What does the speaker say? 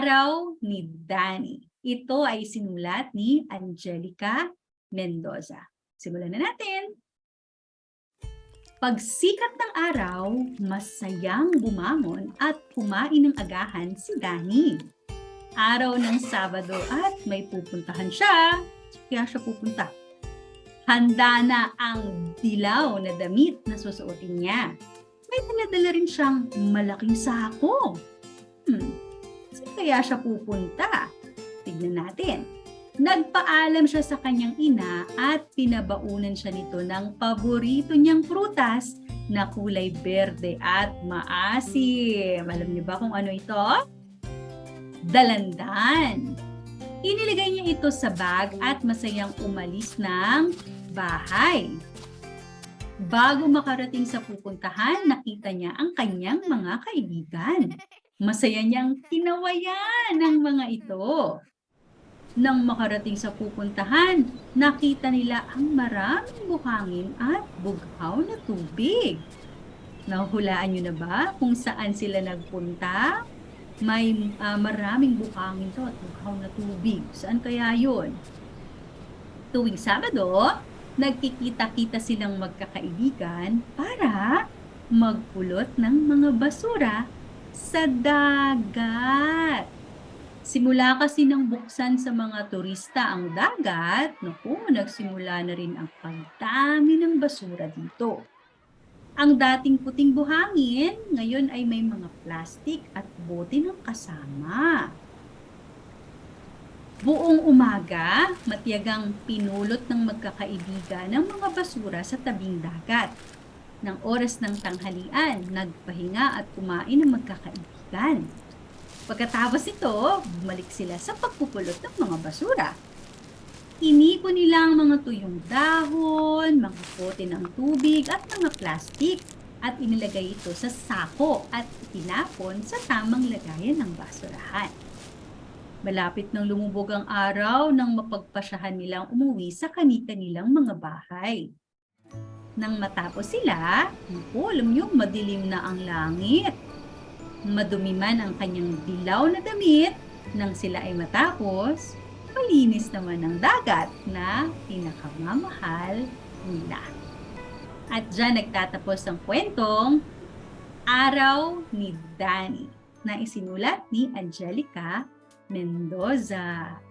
Araw ni Danny. Ito ay sinulat ni Angelica Mendoza. Simulan na natin. Pagsikat ng araw, masayang bumangon at kumain ng agahan si Danny. Araw ng Sabado at may pupuntahan siya. Kaya siya pupunta. Handa na ang dilaw na damit na susuotin niya. May pinadala rin siyang malaking sako. Saan kaya siya pupunta? Tignan natin. Nagpaalam siya sa kanyang ina at pinabaunan siya nito ng paborito niyang prutas na kulay berde at maasim. Alam niyo ba kung ano ito? Dalandan. Iniligay niya ito sa bag at masayang umalis ng bahay. Bago makarating sa pupuntahan, nakita niya ang kanyang mga kaibigan. Masaya niyang tinawayan ang mga ito. Nang makarating sa pupuntahan, nakita nila ang maraming buhangin at bughaw na tubig. Nahuhulaan niyo na ba kung saan sila nagpunta? May maraming buhangin to at bughaw na tubig. Saan kaya yun? Tuwing Sabado, nagkikita-kita silang magkakaibigan para magpulot ng mga basura sa dagat. Simula kasi nang buksan sa mga turista ang dagat, nagsimula na rin ang pagdami ng basura dito. Ang dating puting buhangin, ngayon ay may mga plastik at bote ng kasama. Buong umaga, matiyagang pinulot ng magkakaibigan ng mga basura sa tabing dagat. Ng oras ng tanghalian, nagpahinga at kumain ng magkakaibigan. Pagkatapos ito, bumalik sila sa pagpupulot ng mga basura. Inipon nila ang mga tuyong dahon, mga bote ng tubig at mga plastik at inilagay ito sa sako at itinapon sa tamang lagayan ng basurahan. Malapit nang lumubog ang araw nang mapagpasyahan nilang umuwi sa kani-kanilang mga bahay. Nang matapos sila, alam niyo, madilim na ang langit. Madumi man ang kanyang dilaw na damit, nang sila ay matapos, malinis naman ang dagat na pinakamamahal nila. At dyan nagtatapos ang kwentong Araw ni Danny na isinulat ni Angelica Mendoza.